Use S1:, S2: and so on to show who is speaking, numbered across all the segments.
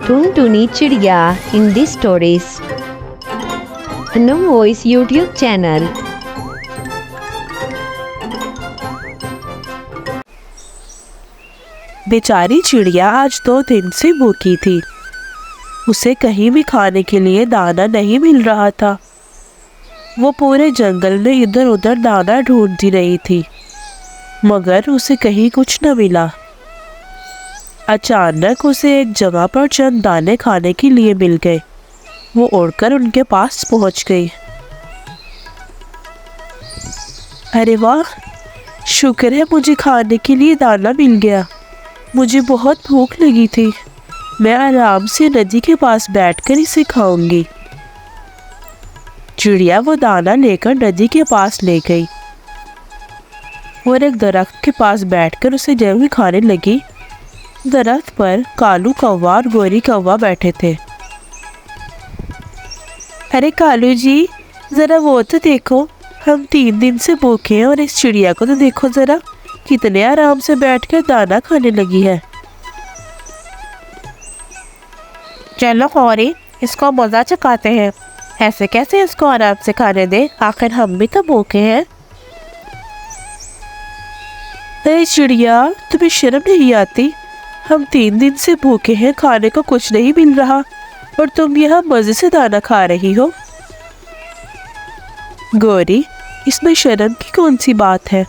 S1: टुनटुनी चिड़िया Hindi stories no voice YouTube channel.
S2: बेचारी चिड़िया आज 2 दिन से भूखी थी। उसे कहीं भी खाने के लिए दाना नहीं मिल रहा था। वो पूरे जंगल में इधर उधर दाना ढूंढती रही थी, मगर उसे कहीं कुछ न मिला। अचानक उसे एक जगह पर चंद दाने खाने के लिए मिल गए। वो उड़कर उनके पास पहुंच गई। अरे वाह, शुक्र है मुझे खाने के लिए दाना मिल गया। मुझे बहुत भूख लगी थी। मैं आराम से नदी के पास बैठकर इसे खाऊंगी। चिड़िया वो दाना लेकर नदी के पास ले गई और एक दरख्त के पास बैठकर उसे जब भी खाने लगी, दरख्त पर कालू कौवा और गोरी कौवा बैठे थे। अरे कालू जी, जरा वो तो देखो, हम 3 दिन से भूखे हैं और इस चिड़िया को तो देखो जरा, कितने आराम से बैठकर दाना खाने लगी है।
S3: चलो गौरी, इसको मज़ा चखाते हैं। ऐसे कैसे इसको आराम से खाने दें, आखिर हम भी तो भूखे हैं।
S2: अरे चिड़िया, तुम्हें शर्म नहीं आती? हम 3 दिन से भूखे हैं, खाने को कुछ नहीं मिल रहा और तुम यहाँ मज़े से दाना खा रही हो। गौरी, इसमें शर्म की कौन सी बात है?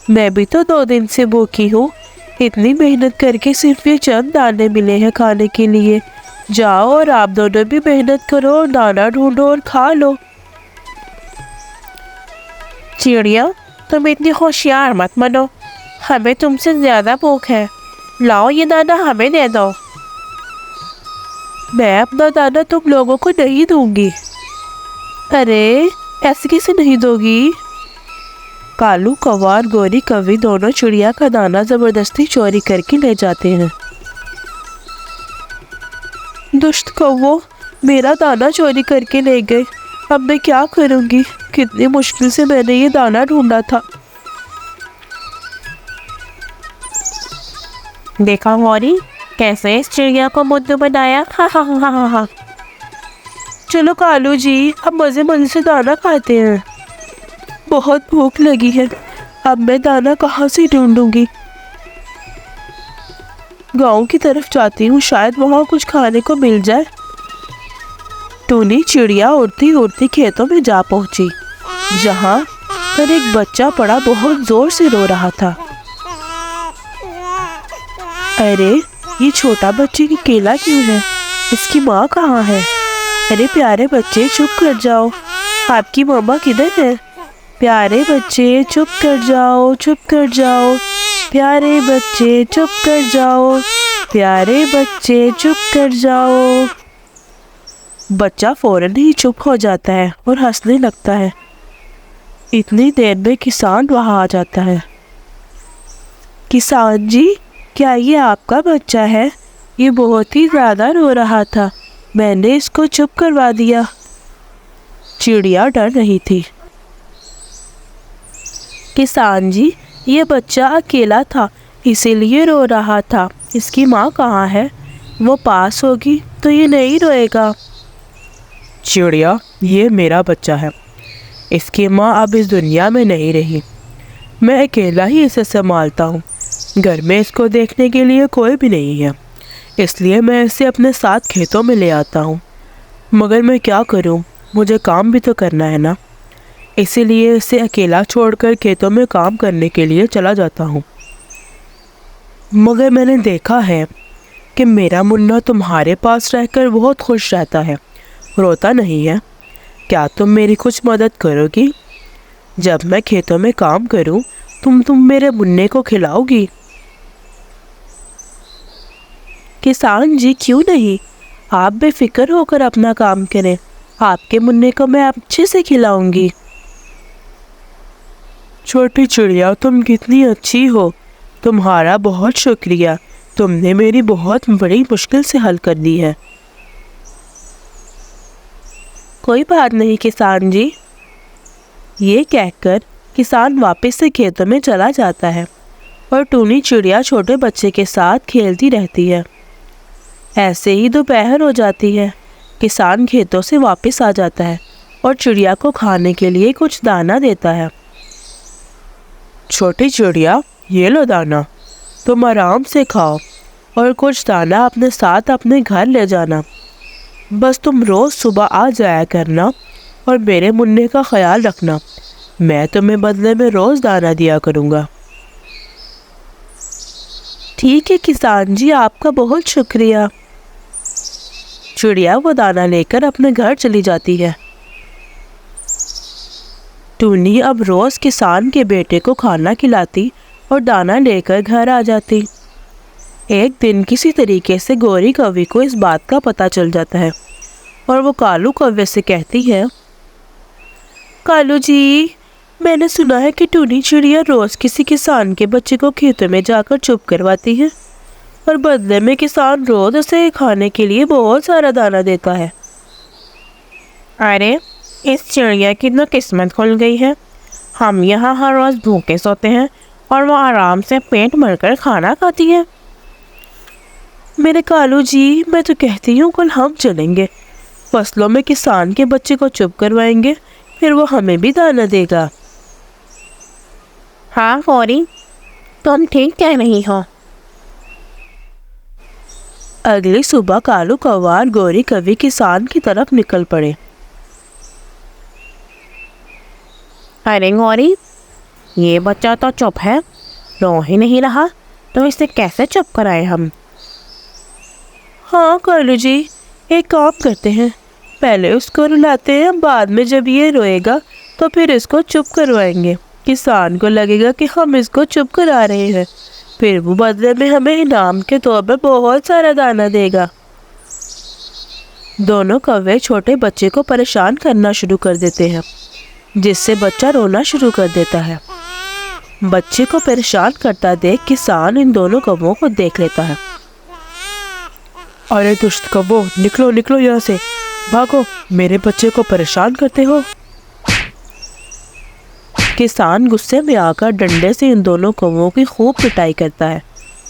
S2: मैं भी तो 2 दिन से भूखी हूँ। इतनी मेहनत करके सिर्फ ये चंद दाने मिले हैं खाने के लिए। जाओ और आप दोनों भी मेहनत करो और दाना ढूंढो और खा लो।
S3: चिड़िया, तुम इतनी होशियार मत बनो। हमें तुमसे ज़्यादा भूख है। लाओ, ये दाना हमें दे दो।
S2: मैं अपना दाना तुम लोगों को नहीं दूंगी। अरे, ऐसे कैसे नहीं दोगी? कालू कौवा और गोरी कौवी दोनों चिड़िया का दाना जबरदस्ती चोरी करके ले जाते हैं। दुष्ट कौवो, मेरा दाना चोरी करके ले गए। अब मैं क्या करूंगी? कितनी मुश्किल से मैंने ये दाना ढूंढा था।
S3: देखा गौरी, कैसे इस चिड़िया को बुद्धू बनाया। हा हा हा हा हा।
S2: चलो कालू जी, अब मज़े मज़े से दाना खाते हैं। बहुत भूख लगी है। अब मैं दाना कहाँ से ढूंढूंगी? गांव की तरफ जाती हूँ, शायद वहाँ कुछ खाने को मिल जाए। टूनी चिड़िया उड़ती उड़ती खेतों में जा पहुँची, जहाँ पर एक बच्चा पड़ा बहुत जोर से रो रहा था। अरे, ये छोटा बच्चे की केला क्यों है? इसकी माँ कहाँ है? अरे प्यारे बच्चे, चुप कर जाओ। आपकी मम्मा किधर है? प्यारे बच्चे, चुप कर जाओ, चुप कर जाओ। प्यारे बच्चे, चुप कर जाओ। प्यारे बच्चे, चुप कर जाओ। बच्चा फौरन ही चुप हो जाता है और हंसने लगता है। इतनी देर में किसान वहाँ आ जाता है। किसान जी, क्या ये आपका बच्चा है? ये बहुत ही ज़्यादा रो रहा था। मैंने इसको चुप करवा दिया। चिड़िया डर रही थी। किसान जी, ये बच्चा अकेला था, इसीलिए रो रहा था। इसकी माँ कहाँ है? वो पास होगी तो ये नहीं रोएगा। चिड़िया, ये मेरा बच्चा है। इसकी माँ अब इस दुनिया में नहीं रही। मैं अकेला ही इसे संभालता हूँ। घर में इसको देखने के लिए कोई भी नहीं है, इसलिए मैं इसे अपने साथ खेतों में ले आता हूँ। मगर मैं क्या करूँ, मुझे काम भी तो करना है ना, इसीलिए इसे अकेला छोड़कर खेतों में काम करने के लिए चला जाता हूँ। मगर मैंने देखा है कि मेरा मुन्ना तुम्हारे पास रहकर बहुत खुश रहता है, रोता नहीं है। क्या तुम मेरी कुछ मदद करोगी? जब मैं खेतों में काम करूँ, तुम मेरे मुन्ने को खिलाओगी? किसान जी, क्यों नहीं, आप बेफिक्र होकर अपना काम करें। आपके मुन्ने को मैं अच्छे से खिलाऊंगी। छोटी चिड़िया, तुम कितनी अच्छी हो। तुम्हारा बहुत शुक्रिया। तुमने मेरी बहुत बड़ी मुश्किल से हल कर दी है। कोई बात नहीं किसान जी। ये कहकर किसान वापस से खेतों में चला जाता है और टूनी चिड़िया छोटे बच्चे के साथ खेलती रहती है। ایسے ہی دوپہر ہو جاتی ہے۔ کسان کھیتوں سے واپس آ جاتا ہے اور چڑیا کو کھانے کے لیے کچھ دانا دیتا ہے۔ چھوٹی چڑیا، یہ لو دانا، تم آرام سے کھاؤ اور کچھ دانا اپنے ساتھ اپنے گھر لے جانا۔ بس تم روز صبح آ جایا کرنا اور میرے منہ کا خیال رکھنا، میں تمہیں بدلے میں روز دانا دیا کروں گا۔ ٹھیک ہے کسان جی، آپ کا بہت شکریہ۔ چڑیا وہ دانا لے کر اپنے گھر چلی جاتی ہے۔ ٹونی اب روز کسان کے بیٹے کو کھانا کھلاتی اور دانا لے کر گھر آ جاتی۔ ایک دن کسی طریقے سے گوری کوی کو اس بات کا پتہ چل جاتا ہے اور وہ کالو کوے سے کہتی ہے، کالو جی، میں نے سنا ہے کہ ٹونی چڑیا روز کسی کسان کے بچے کو کھیتوں میں جا کر چپ کرواتی ہے اور بدلے میں کسان روز اسے کھانے کے لیے بہت سارا دانا دیتا ہے۔
S3: ارے اس چڑیا کی تو قسمت کھل گئی ہے، ہم یہاں ہر روز بھوکے سوتے ہیں اور وہ آرام سے پیٹ بھر کر کھانا کھاتی ہے۔
S2: میرے کالو جی، میں تو کہتی ہوں کل ہم چلیں گے، فصلوں میں کسان کے بچے کو چپ کروائیں گے، پھر وہ ہمیں بھی دانا دے گا۔
S3: ہاں گوری، تم ٹھیک کہہ رہی ہو۔
S2: اگلی صبح کالو کوا اور گوری کوی کسان کی طرف نکل پڑے۔
S3: ارے گوری، یہ بچہ تو چپ ہے، رو ہی نہیں رہا، تو اسے کیسے چپ کرائے ہم؟
S2: ہاں کالو جی، ایک کام کرتے ہیں، پہلے اس کو رلاتے ہیں، بعد میں جب یہ روئے گا تو پھر اس کو چپ کروائیں گے۔ کسان کو لگے گا کہ ہم اس کو چپ کرا رہے ہیں، پھر وہ بدلے میں ہمیں انعام کے طور پر بہت سارا دانا دے گا۔ دونوں کوے چھوٹے بچے کو پریشان کرنا شروع کر دیتے ہیں، جس سے بچہ رونا شروع کر دیتا ہے۔ بچے کو پریشان کرتا دیکھ کسان ان دونوں کووں کو دیکھ لیتا ہے۔ ارے دشت کوو، نکلو نکلو یہاں سے، بھاگو، میرے بچے کو پریشان کرتے ہو۔ کسان غصے میں آ کر ڈنڈے سے ان دونوں کووں کی خوب پٹائی کرتا ہے۔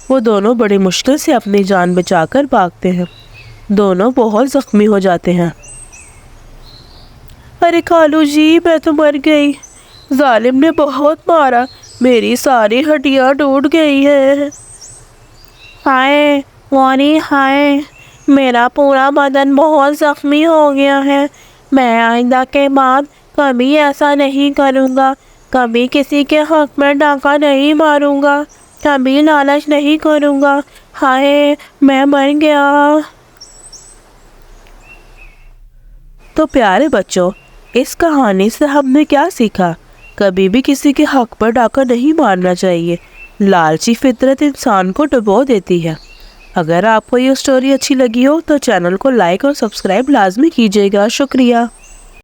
S2: وہ دونوں بڑی مشکل سے اپنی جان بچا کر بھاگتے ہیں۔ دونوں بہت زخمی ہو جاتے ہیں۔ ارے کالو جی، میں تو مر گئی، ظالم نے بہت مارا، میری ساری ہڈیاں ٹوٹ گئی ہیں۔
S3: ہائے گوری، ہائے، میرا پورا بدن بہت زخمی ہو گیا ہے، میں آئندہ کے بعد کبھی ایسا نہیں کروں گا، کبھی کسی کے حق میں ڈاکہ نہیں ماروں گا، کبھی لالچ نہیں کروں گا، ہائے میں مر گیا۔
S2: تو پیارے بچوں، اس کہانی سے ہم نے کیا سیکھا؟ کبھی بھی کسی کے حق پر ڈاکہ نہیں مارنا چاہیے، لالچی فطرت انسان کو ڈبو دیتی ہے۔ اگر آپ کو یہ سٹوری اچھی لگی ہو تو چینل کو لائک اور سبسکرائب لازمی کیجیے گا۔ شکریہ۔